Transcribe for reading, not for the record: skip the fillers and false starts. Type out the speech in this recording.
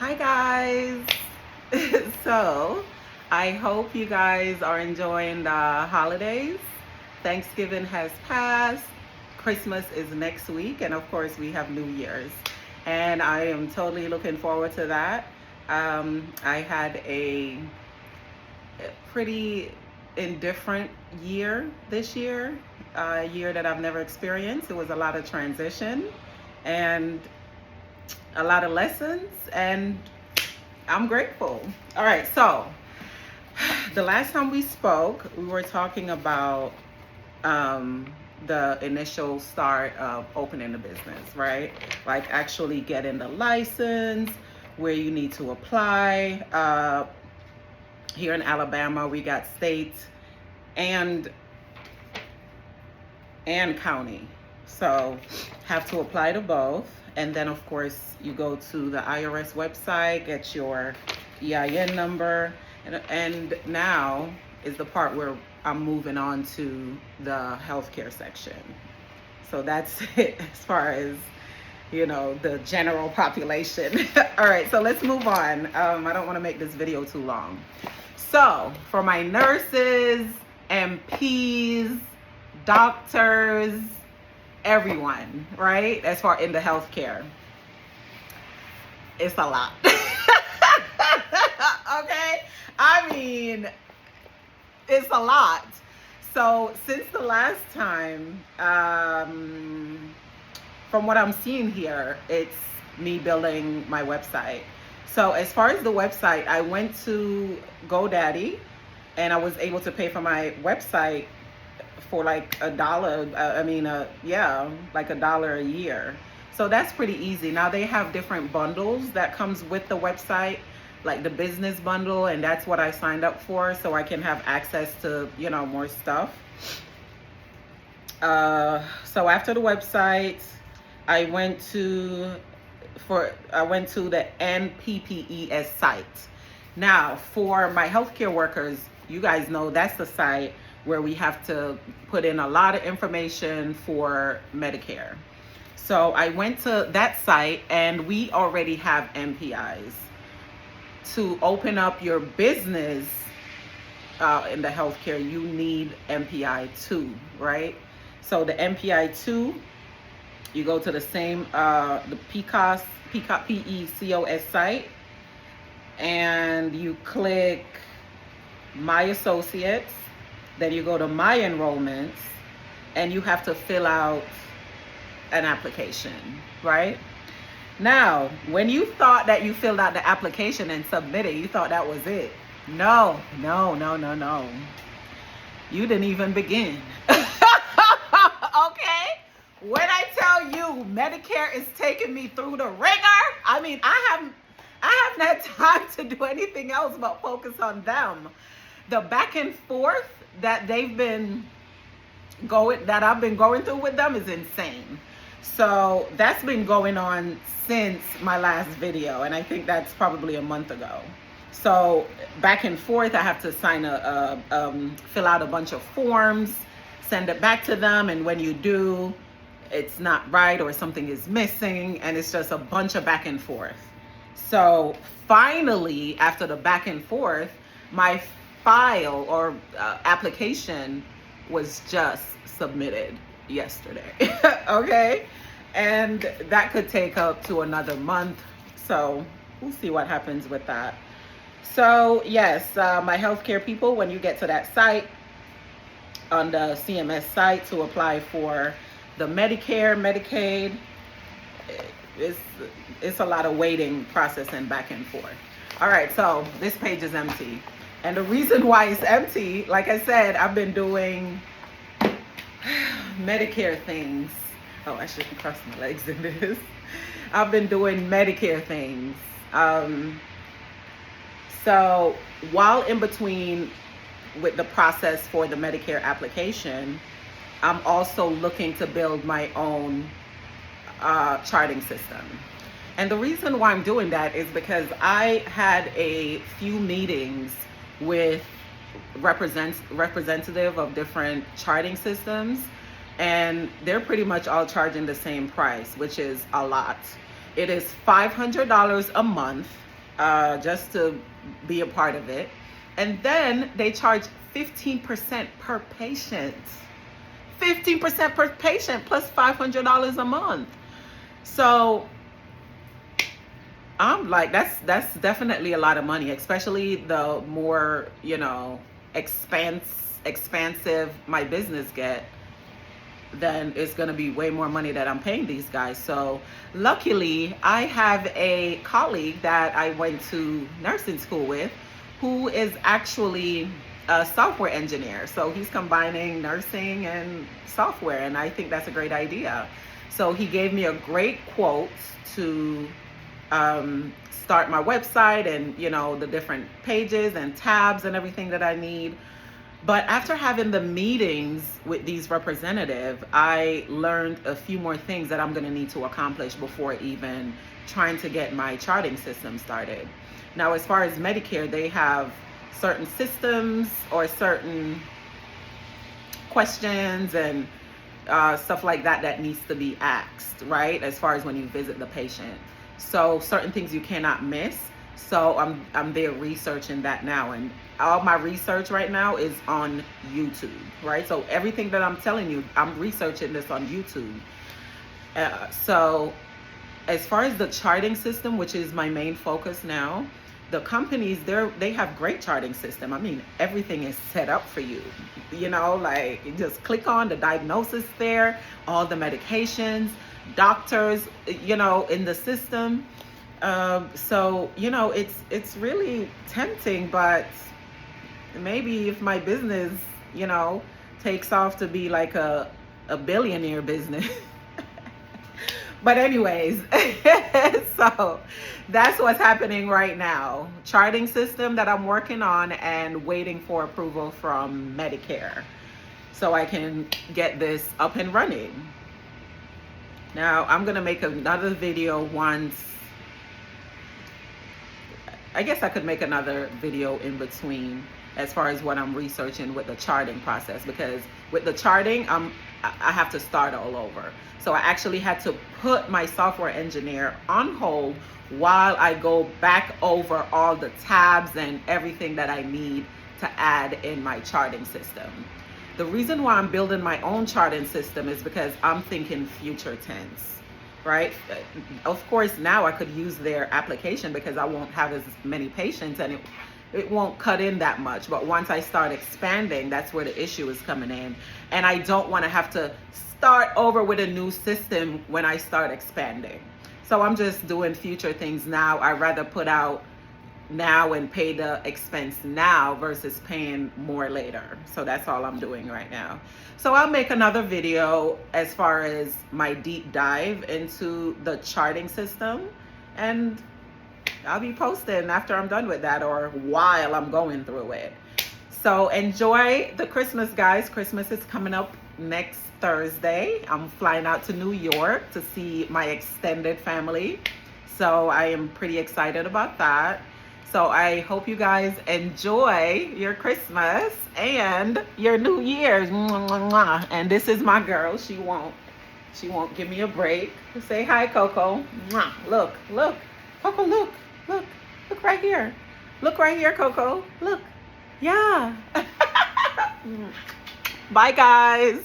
Hi guys. So, I hope you guys are enjoying the holidays. Thanksgiving has passed. Christmas is next week, and of course, we have New Year's. And I am totally looking forward to that. I had a pretty indifferent year this year, a year that I've never experienced. It was a lot of transition and a lot of lessons, and I'm grateful. All right, so the last time we spoke, we were talking about the initial start of opening the business, right? Like actually getting the license, where you need to apply. Here in Alabama, we got state and county, so have to apply to both. And then of course you go to the IRS website, get your EIN number, and now is the part where I'm moving on to the healthcare section. So that's it as far as the general population. All right, so let's move on. I don't want to make this video too long. So for my nurses, MPs, doctors, everyone, right? As far in the healthcare, it's a lot. Okay? I mean, it's a lot. So since the last time, from what I'm seeing here, it's me building my website. So as far as the website, I went to GoDaddy and I was able to pay for my website for like $1. Like $1 a year. So that's pretty easy. Now they have different bundles that comes with the website, like the business bundle, and that's what I signed up for, so I can have access to more stuff. So after the website, I went to the NPPES site. Now for my healthcare workers, you guys know that's the site where we have to put in a lot of information for Medicare. So I went to that site, and we already have MPIs. To open up your business in the healthcare, you need MPI 2, right? So the MPI 2, you go to the same, the PCOS PECOS site, and you click My Associates. Then you go to My Enrollments, and you have to fill out an application, right? Now, when you thought that you filled out the application and submitted, you thought that was it. No. You didn't even begin. Okay? When I tell you Medicare is taking me through the ringer, I mean, I haven't had time to do anything else but focus on them. The back and forth that I've been going through with them is insane. So that's been going on since my last video, and I think that's probably a month ago. So back and forth, I have to fill out a bunch of forms, send it back to them, and when you do, it's not right or something is missing, and it's just a bunch of back and forth. So finally, after the back and forth, my file or application was just submitted yesterday. Okay, and that could take up to another month, so we'll see what happens with that. So yes, my healthcare people, when you get to that site, on the CMS site, to apply for the Medicare, Medicaid, it's a lot of waiting process and back and forth. All right, so this page is empty, and the reason why it's empty, like I said, I've been doing Medicare things. Oh, I shouldn't cross my legs in this. I've been doing Medicare things. So while in between with the process for the Medicare application, I'm also looking to build my own charting system. And the reason why I'm doing that is because I had a few meetings with representative of different charting systems, and they're pretty much all charging the same price, which is a lot. It is $500 a month just to be a part of it. And then they charge 15% per patient. 15% per patient plus $500 a month. So I'm like, that's definitely a lot of money, especially the more, expansive my business get, then it's going to be way more money that I'm paying these guys. So luckily, I have a colleague that I went to nursing school with who is actually a software engineer. So he's combining nursing and software, and I think that's a great idea. So he gave me a great quote to start my website and, the different pages and tabs and everything that I need. But after having the meetings with these representatives, I learned a few more things that I'm going to need to accomplish before even trying to get my charting system started. Now, as far as Medicare, they have certain systems or certain questions and stuff like that needs to be asked, right? As far as when you visit the patient. So certain things you cannot miss. So I'm there researching that now, and all my research right now is on YouTube, right? So everything that I'm telling you, I'm researching this on YouTube. So as far as the charting system, which is my main focus now, the companies, they have great charting system. I mean, everything is set up for you. Like you just click on the diagnosis there, all the medications, doctors, in the system. So it's really tempting, but maybe if my business, takes off to be like a billionaire business. But anyways, so that's what's happening right now. Charting system that I'm working on and waiting for approval from Medicare so I can get this up and running. Now I'm gonna make another video once. I guess I could make another video in between as far as what I'm researching with the charting process, because with the charting, I have to start all over. So I actually had to put my software engineer on hold while I go back over all the tabs and everything that I need to add in my charting system. The reason why I'm building my own charting system is because I'm thinking future tense, right? Of course, now I could use their application because I won't have as many patients and it won't cut in that much. But once I start expanding, that's where the issue is coming in. And I don't want to have to start over with a new system when I start expanding. So I'm just doing future things now. I'd rather put out now and pay the expense now versus paying more later. So that's all I'm doing right now. So I'll make another video as far as my deep dive into the charting system, and I'll be posting after I'm done with that or while I'm going through it. So enjoy the Christmas, guys. Christmas is coming up next Thursday. I'm flying out to New York to see my extended family. So I am pretty excited about that. So I hope you guys enjoy your Christmas and your New Year's. And this is my girl. She won't give me a break. Say hi, Coco. Look. Coco, look right here. Look right here, Coco. Look. Yeah. Bye, guys.